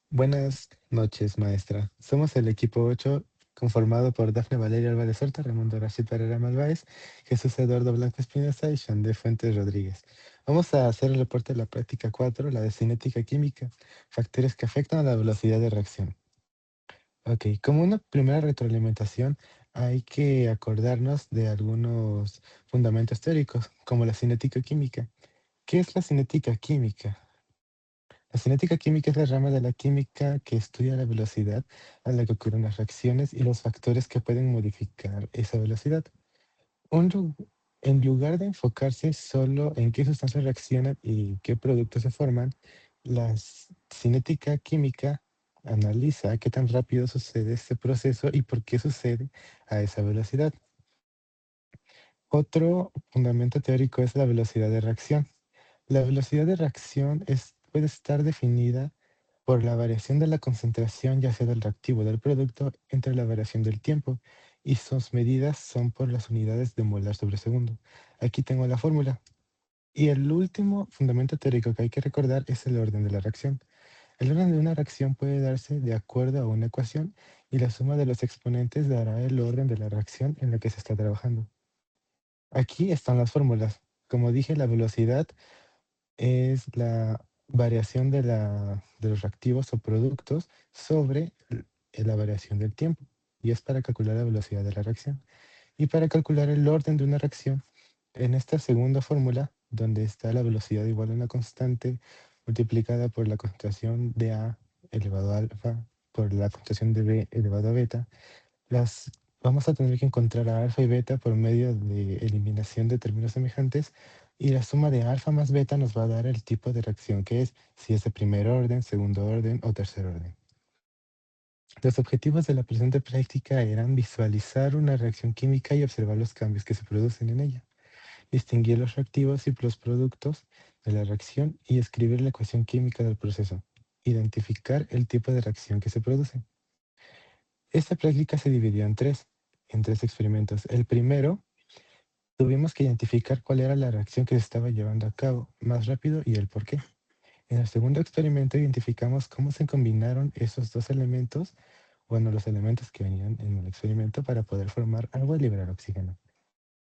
Buenas noches, maestra. Somos el equipo 8, conformado por Dafne Valeria Álvarez Horta, Raimundo Rashid Pereira Malváez, Jesús Eduardo Blanco Espinosa y Xandé Fuentes Rodríguez. Vamos a hacer el reporte de la práctica 4, la de cinética química, factores que afectan a la velocidad de reacción. Ok, como una primera retroalimentación, hay que acordarnos de algunos fundamentos teóricos, como la cinética química. ¿Qué es la cinética química? La cinética química es la rama de la química que estudia la velocidad a la que ocurren las reacciones y los factores que pueden modificar esa velocidad. Un lu- en lugar de enfocarse solo en qué sustancias reaccionan y qué productos se forman, la cinética química analiza qué tan rápido sucede este proceso y por qué sucede a esa velocidad. Otro fundamento teórico es la velocidad de reacción. La velocidad de reacción puede estar definida por la variación de la concentración, ya sea del reactivo o del producto, entre la variación del tiempo, y sus medidas son por las unidades de molar sobre segundo. Aquí tengo la fórmula. Y el último fundamento teórico que hay que recordar es el orden de la reacción. El orden de una reacción puede darse de acuerdo a una ecuación y la suma de los exponentes dará el orden de la reacción en la que se está trabajando. Aquí están las fórmulas. Como dije, la velocidad es la variación de los reactivos o productos sobre la variación del tiempo. Y es para calcular la velocidad de la reacción. Y para calcular el orden de una reacción, en esta segunda fórmula, donde está la velocidad igual a una constante multiplicada por la concentración de A elevado a alfa por la concentración de B elevado a beta, vamos a tener que encontrar a alfa y beta por medio de eliminación de términos semejantes y la suma de alfa más beta nos va a dar el tipo de reacción que es, si es de primer orden, segundo orden o tercer orden. Los objetivos de la presente práctica eran visualizar una reacción química y observar los cambios que se producen en ella, distinguir los reactivos y los productos de la reacción y escribir la ecuación química del proceso, identificar el tipo de reacción que se produce. Esta práctica se dividió en tres experimentos. El primero, tuvimos que identificar cuál era la reacción que se estaba llevando a cabo más rápido y el por qué. En el segundo experimento identificamos cómo se combinaron esos dos elementos, bueno, los elementos que venían en el experimento para poder formar agua y liberar oxígeno.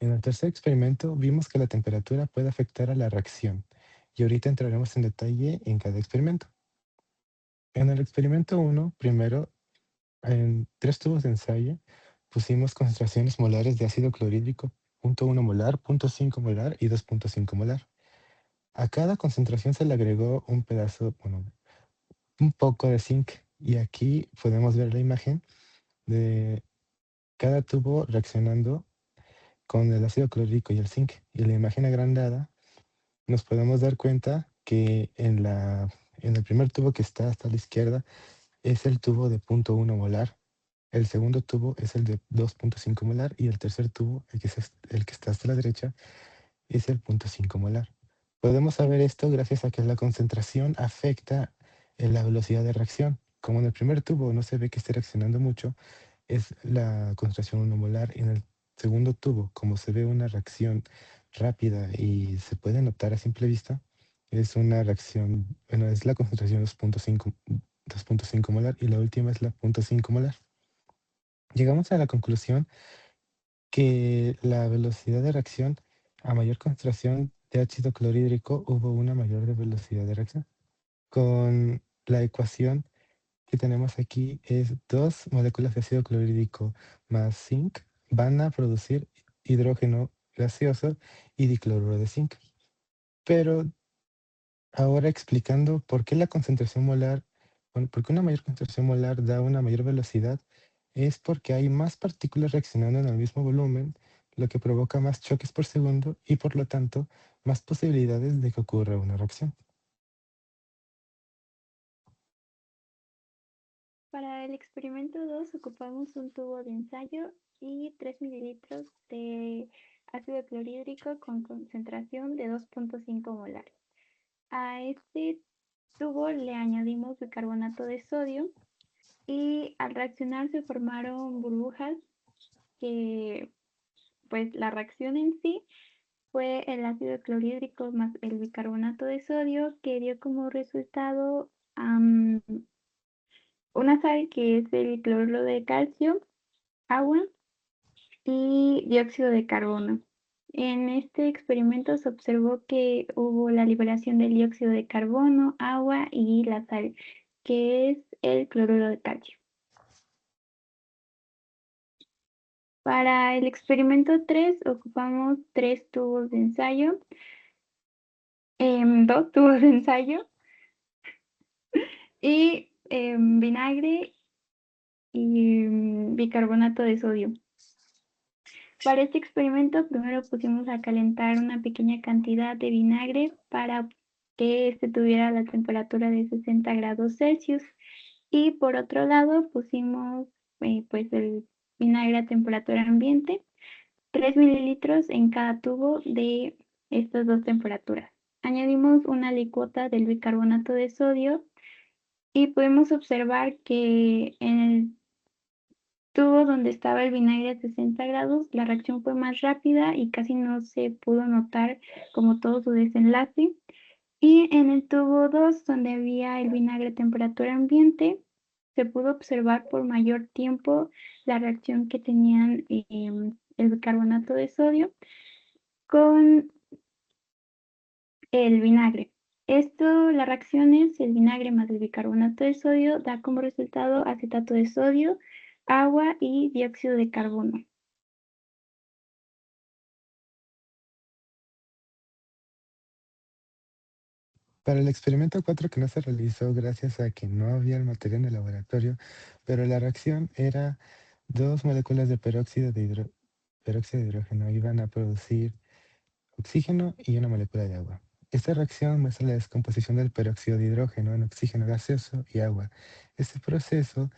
En el tercer experimento vimos que la temperatura puede afectar a la reacción y ahorita entraremos en detalle en cada experimento. En el experimento 1, primero, en 3 tubos de ensayo, pusimos concentraciones molares de ácido clorhídrico, 0.1 molar, 0.5 molar y 2.5 molar. A cada concentración se le agregó un pedazo, bueno, un poco de zinc. Y aquí podemos ver la imagen de cada tubo reaccionando con el ácido clorhídrico y el zinc. Y en la imagen agrandada nos podemos dar cuenta que en el primer tubo que está hasta la izquierda es el tubo de 0.1 molar. El segundo tubo es el de 2.5 molar y el tercer tubo, el que está hasta la derecha, es el 0.5 molar. Podemos saber esto gracias a que la concentración afecta en la velocidad de reacción. Como en el primer tubo no se ve que esté reaccionando mucho, es la concentración 1 molar. Y en el segundo tubo, como se ve una reacción rápida y se puede notar a simple vista, es una reacción, bueno, es la concentración 2.5 molar y la última es la 0.5 molar. Llegamos a la conclusión que la velocidad de reacción a mayor concentración de ácido clorhídrico hubo una mayor velocidad de reacción. Con la ecuación que tenemos aquí es dos moléculas de ácido clorhídrico más zinc van a producir hidrógeno gaseoso y dicloruro de zinc. Pero ahora explicando por qué la concentración molar, bueno, por qué una mayor concentración molar da una mayor velocidad, es porque hay más partículas reaccionando en el mismo volumen, lo que provoca más choques por segundo y por lo tanto más posibilidades de que ocurra una reacción. Para el experimento 2 ocupamos un tubo de ensayo y 3 mililitros de ácido clorhídrico con concentración de 2.5 molar. A este tubo le añadimos bicarbonato de sodio y al reaccionar se formaron burbujas que pues la reacción en sí fue el ácido clorhídrico más el bicarbonato de sodio que dio como resultado una sal que es el cloruro de calcio, agua y dióxido de carbono. En este experimento se observó que hubo la liberación del dióxido de carbono, agua y la sal, que es el cloruro de calcio. Para el experimento 3 ocupamos 3 tubos de ensayo, 2 tubos de ensayo y vinagre y bicarbonato de sodio. Para este experimento primero pusimos a calentar una pequeña cantidad de vinagre para que este tuviera la temperatura de 60 grados Celsius. Y por otro lado pusimos pues el vinagre a temperatura ambiente, 3 mililitros en cada tubo de estas dos temperaturas. Añadimos una licuota del bicarbonato de sodio y podemos observar que en el tubo donde estaba el vinagre a 60 grados, la reacción fue más rápida y casi no se pudo notar como todo su desenlace. Y en el tubo 2, donde había el vinagre a temperatura ambiente, se pudo observar por mayor tiempo la reacción que tenían el bicarbonato de sodio con el vinagre. Las reacciones, el vinagre más el bicarbonato de sodio, da como resultado acetato de sodio, agua y dióxido de carbono. Para el experimento 4 que no se realizó gracias a que no había el material en el laboratorio, pero la reacción era dos moléculas de peróxido de hidrógeno iban a producir oxígeno y una molécula de agua. Esta reacción muestra la descomposición del peróxido de hidrógeno en oxígeno gaseoso y agua. Este proceso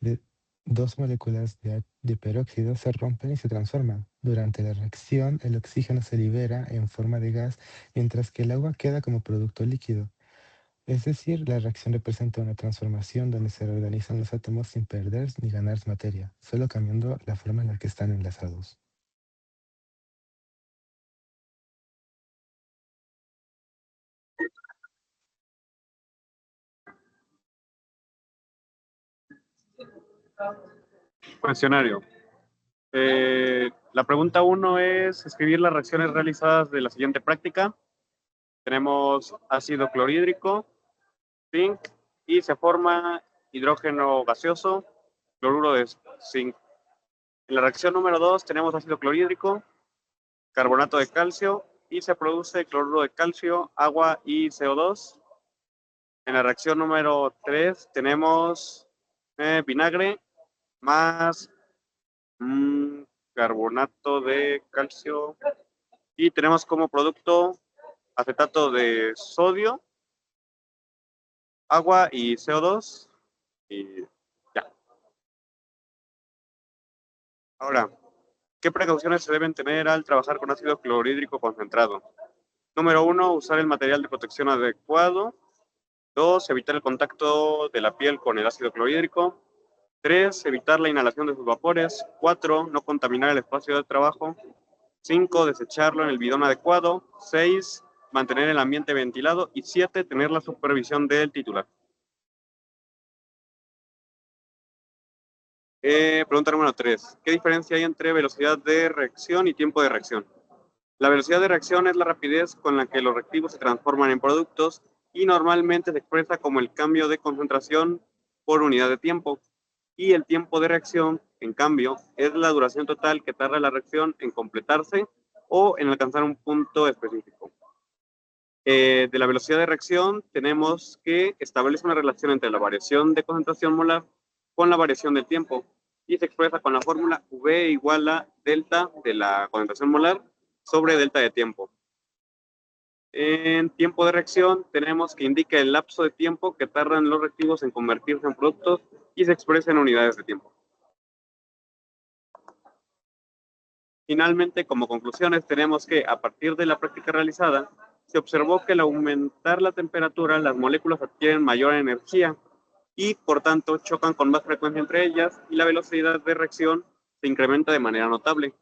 de dos moléculas de peróxido se rompen y se transforman. Durante la reacción, el oxígeno se libera en forma de gas, mientras que el agua queda como producto líquido. Es decir, la reacción representa una transformación donde se reorganizan los átomos sin perder ni ganar materia, solo cambiando la forma en la que están enlazados. Cuestionario. La pregunta 1 es escribir las reacciones realizadas de la siguiente práctica. Tenemos ácido clorhídrico, zinc, y se forma hidrógeno gaseoso, cloruro de zinc. En la reacción número 2 tenemos ácido clorhídrico, carbonato de calcio, y se produce cloruro de calcio, agua y CO2. En la reacción número 3 tenemos vinagre más carbonato de calcio y tenemos como producto acetato de sodio, agua y CO2 y ya. Ahora, ¿qué precauciones se deben tener al trabajar con ácido clorhídrico concentrado? Número 1, usar el material de protección adecuado. 2, evitar el contacto de la piel con el ácido clorhídrico. 3, evitar la inhalación de sus vapores. 4, no contaminar el espacio de trabajo. 5, desecharlo en el bidón adecuado. 6, mantener el ambiente ventilado. Y 7, tener la supervisión del titular. Pregunta número 3. ¿Qué diferencia hay entre velocidad de reacción y tiempo de reacción? La velocidad de reacción es la rapidez con la que los reactivos se transforman en productos y normalmente se expresa como el cambio de concentración por unidad de tiempo. Y el tiempo de reacción, en cambio, es la duración total que tarda la reacción en completarse o en alcanzar un punto específico. De la velocidad de reacción tenemos que establece una relación entre la variación de concentración molar con la variación del tiempo y se expresa con la fórmula V igual a delta de la concentración molar sobre delta de tiempo. En tiempo de reacción tenemos que indica el lapso de tiempo que tardan los reactivos en convertirse en productos y se expresa en unidades de tiempo. Finalmente, como conclusiones, tenemos que a partir de la práctica realizada, se observó que al aumentar la temperatura, las moléculas adquieren mayor energía y, por tanto, chocan con más frecuencia entre ellas y la velocidad de reacción se incrementa de manera notable.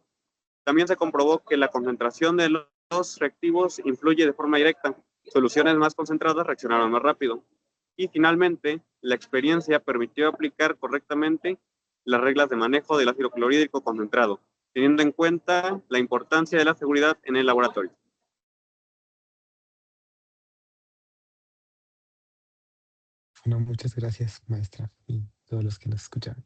También se comprobó que la concentración de los reactivos influye de forma directa. Soluciones más concentradas reaccionaron más rápido. Y finalmente, La experiencia permitió aplicar correctamente las reglas de manejo del ácido clorhídrico concentrado, teniendo en cuenta la importancia de la seguridad en el laboratorio. Bueno, muchas gracias, maestra, y todos los que nos escuchan.